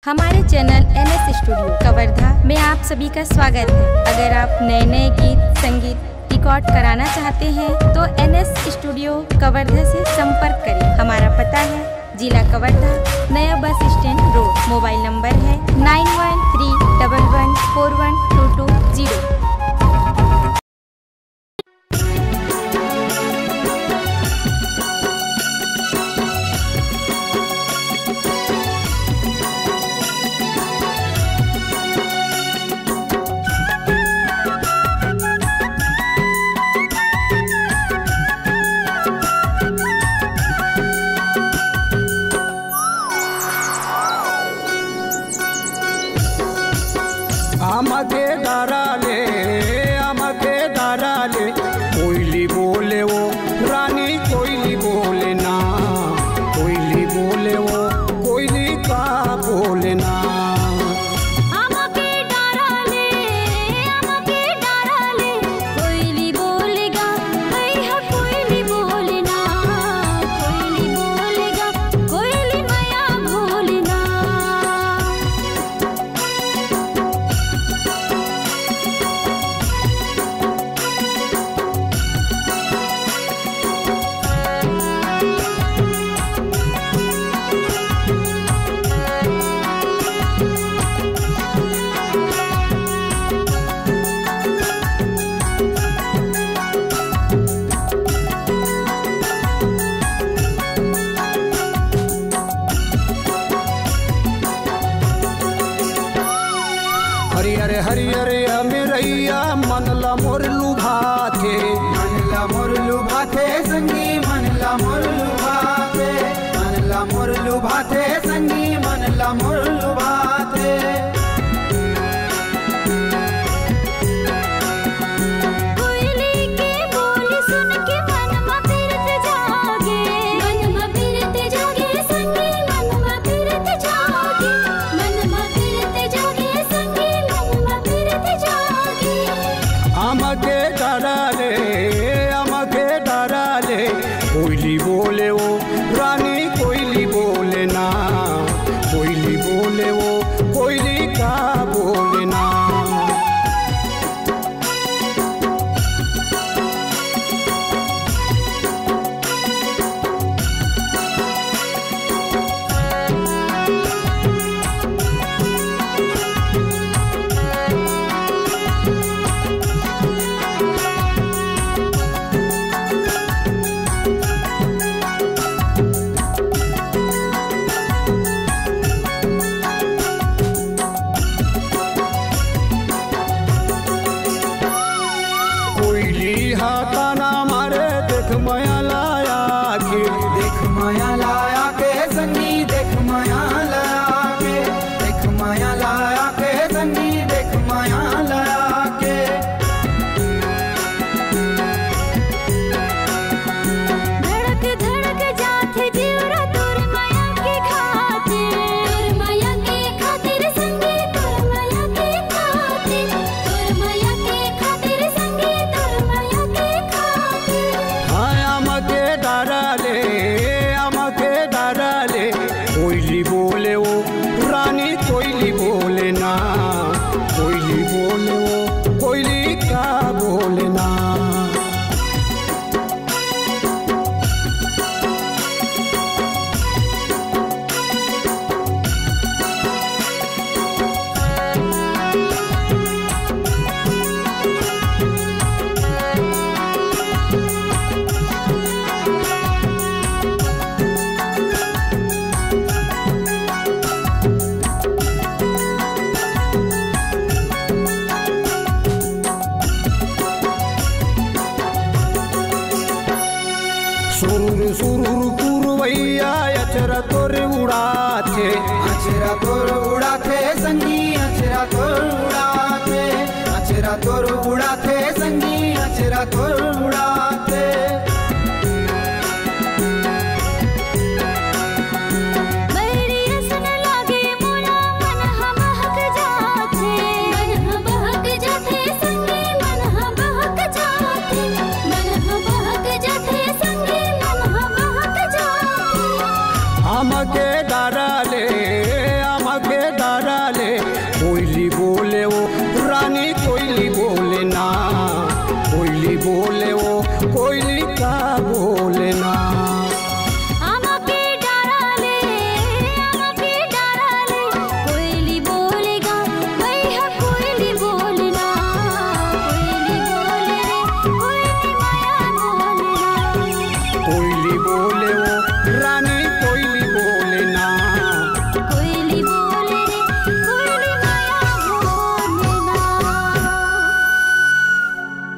हमारे channel NS studio Kawardha में आप सभी का स्वागत है। अगर आप नए नए गीत संगीत रिकॉर्ड कराना चाहते हैं तो NS स्टूडियो कवर्धा से संपर्क करें। हमारा पता है जिला कवर्धा, नया bus stand road. Mobile number है 9131141220। आमके डाराले कोयली बोले वो रानी, कोयली बोले ना, कोयली बोले वो कोयली का बोले ना। आमके डाराले कोयली बोलेगा, भैया कोयली बोले ना, कोयली बोलेगा, कोयली मैया बोले ना। हरियर हरियर अमेरैया मनला मोर लुभाथे, मनला मोर लुभाथे संगी, मनला मोर लुभाथे, मनला मोर लुभाथे संगी, मनला मोर लुभाथे। कोयली के बोली सुन के मन में पीरत जागे, मन में पीरत जागे संगी, मन में पीरत जागे, मन में पीरत जागे संगी, मन में पीरत जागे। आमके डाराले कोयली बोले वो रानी, कोयली बोले ना, कोयली बोले वो कोयली का बोले ना। का बोलना।